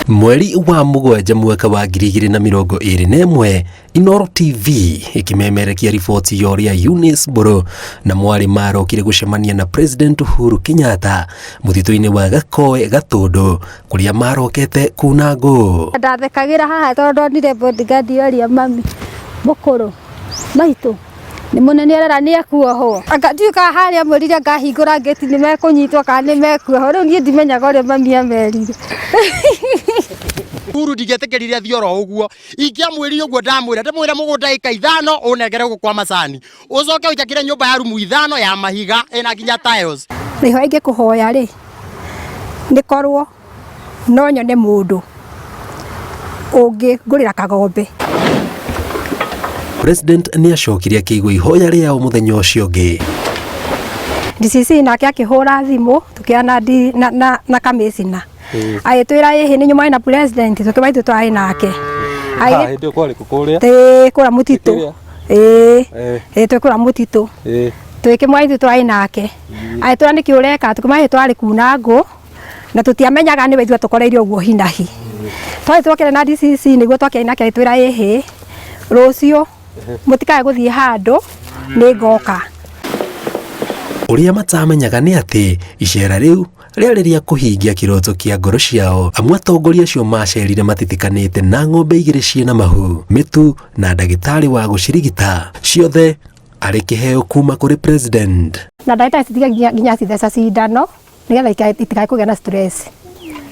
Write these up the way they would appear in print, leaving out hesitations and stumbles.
Mweri wa mugwanja mwaka wa 2021 Inooro TV ikimemerekia riboti ya uria Eunice Mburu na mwari marokire gucemania na President Uhuru Kenyatta muthito-ini wa Gakoe Gatundu kuria marokete kuna ngũ. Ndathekagira haha tondu ndire bodyguard yoria mami mukuru maitu ni munene arera ni akuoho angatuika haria murire ngahingura gate ni mekunyitwo kana ni mekuoho riu nie ndimenyaga uria mami amerire. Uhuru ndigetekerire thioro uguo ikia mwiri uguo ndamwira ndamwira mugunda ika 5 unegere gukwa macani ucoke ujakire nyumba ya rumu 5 ya mahiga ina kinya tiles riho ingi kuhoya ri nikorwo no nyone mundu ungi ngurira kagombe. President ni acokirie akiigua ihoya riao muthenya ucio ungi. DCC nake akihura thimu tukiana na kamisina ayitwira ihi ni nyuma na president tukibaitu twai nake ndio kwali kukuria te kura mutitu twikura mutitu twikimwaitu twai nake ayitwira ni kiureka tukimaitu twari kuna ngũ na tutiamenyaga ni weithwa tukoreirio uguo hinahi twai twakire na DCC niguo twakire nake ayitwira ihi rucio mutikae guthie handu ni ngoka. Uria matamenyaga ni ati icera riu riari ria kuhingia kiroto kia ngoro ciao. Amwe atongoria acio macerire matitikanite na ng'ombe igiri ciena mahu, mitu na ndagitari wa gucirigita, ciothe ari kiheo kuma kuri president. Na ndagitari citiga nginya citheca cindano nigetha itikae kugia na stress.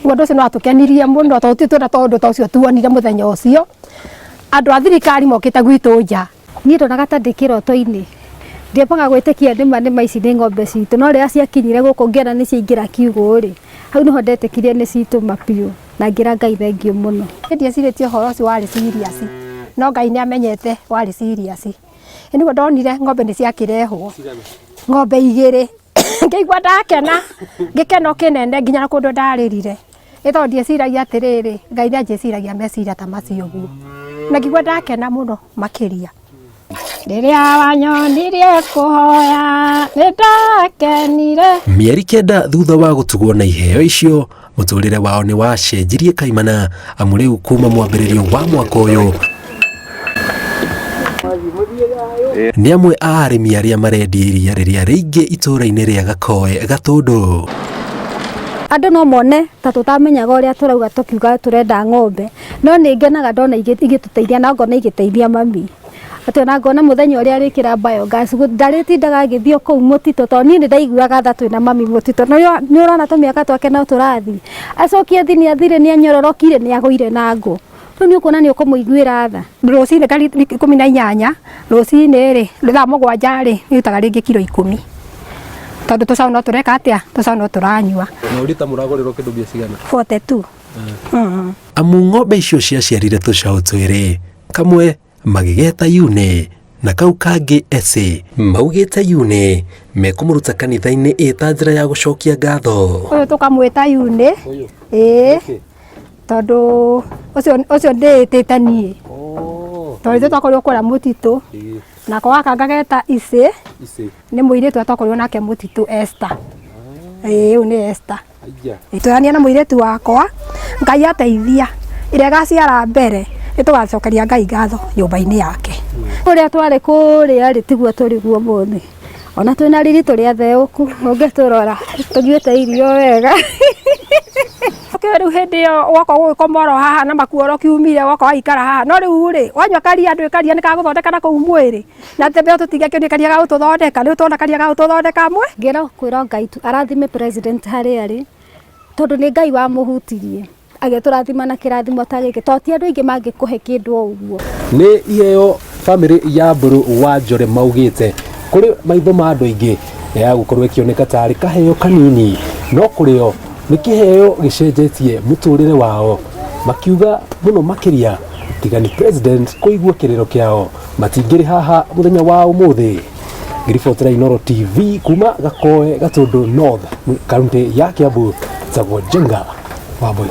Ũndũ ũcio no atukenirie mũno tondu tocio tuonire muthenya ũcio andu a thirikari mokite gwitu nja. Niĩ ndonaga ta ndĩ kĩroto-inĩ ndiabaga gwĩtĩkia nĩ maici nĩ ng'ombe citũ no rĩrĩa ciakinyire gũkũ ngĩona nĩ ciaingĩra kiugũ rĩ hau nĩho ndetĩkirie nĩ citũ mapiũ na ngĩra Ngai thengio mũno. Ndiecirĩtie ũhoro ũcio warĩ serious no Ngai nĩ amenyete warĩ serious. Nĩguo ndonire ng'ombe nĩ ciakĩrehwo ng'ombe igĩrĩ ngĩigua ndakena gĩkeno kĩnene nginya kũndũ ndarĩrire nĩ tondũ ndieciragia atĩrĩrĩ Ngai nĩanjĩciragia meciria ta macio ũguo na ngĩigua ndakena mũno makĩria. Rĩrĩa wanyonirie kuhoya nĩndakenire. Mieri kenda thutha wa gutugwo na iheo icio muturire wao ni wacenjirie kaimana amu riu kuma mwambĩrĩrio wa mwaka uyu ni amwe a arĩmi arĩa marendia iria rĩrĩa rĩingĩ itũra-inĩ rĩa Gakoe Gatundu. Andu no mone ta tutamenyaga uria turauga tukiuga turenda ng'ombe no nĩngenaga ndona igĩtũteithia na ngona igĩteithia mami ati na ngona muthenya uria rikira biogas ndaritindaga ngithio kuu mutito to ni ndaiguaga tha twina mami mutito no ni urona tumiaka twake na turathi acokie thini athire ni anyororokire ni agũire na ngũ no ni ukona ni ukumuiguira tha rucine kali 18 rucine ri thaa 7 ri nĩutaga ringi kilo 10 tondu tucaũ no tureka atia tucaũ no turanyua na urita muragũrĩrwo kĩndũ mbia cigana 42 amu ng'ombe icio ciaciarire tucaũ twĩrĩ kamwe magigeta Yune na kau kangi ese maugite Yune mekumuruta kanitha-ini ita njira ya gucokia ngatho. Uyu tukamwita Yune tondu ucio ndĩtĩte niĩ tondu twakorirwo kũrĩa mũtitũ na kwaka ngageta Ici nĩ mũirĩtu atwakorirwo nake mũtitũ Esther. Ũyũ nĩ Esther twĩrania na mũirĩtu wakwa Ngai ateithia ĩrĩa gaciara mbere nĩtũgacokeria Ngai ngatho nyũmba-inĩ yake. Ũrĩa twarĩ kũrĩa rĩ tiguo tũrĩ guo mũthĩ ona twĩna riri tũrĩa theũku ũngĩtũrora tũnyuĩte irio wega. Rĩu hĩndĩ ĩyo woka gũgĩkomoro haha na makuoro kiumire woka waikara haha no rĩu rĩ wanyua karia andũ ĩkaria nĩkagũthondeka na kũu mwĩrĩ na tembea tũtigakĩo nĩ karia gagũtũthondeka rĩu twana karia gagũtũthondeka mwe. Ngĩra kwĩra Ngai arathime president harĩa arĩ tondũ nĩ Ngai wamũhutirie agĩtũrathima na kĩrathimo ta gĩkĩ to ti andũ aingĩ mangĩkũhe kĩndũ o ũguo. Nĩ iheo family ya Mburu Wanjore maugĩte kũrĩ maitho ma andũ aingĩ ya gũkorwo ĩkĩoneka tarĩ kaheo kanini no kũrĩo nĩ kĩheo gĩcenjetie mũtũrĩre wao makiuga mũno makĩria tiga nĩ president kũigua kĩrĩro kĩao matingĩrĩ haha mũthenya wa ũmũthĩ. Ngiribotera Inooro TV kuma Gakoe Gatundu North kaunti ya Kiambu Njagũ Njenga Wambui.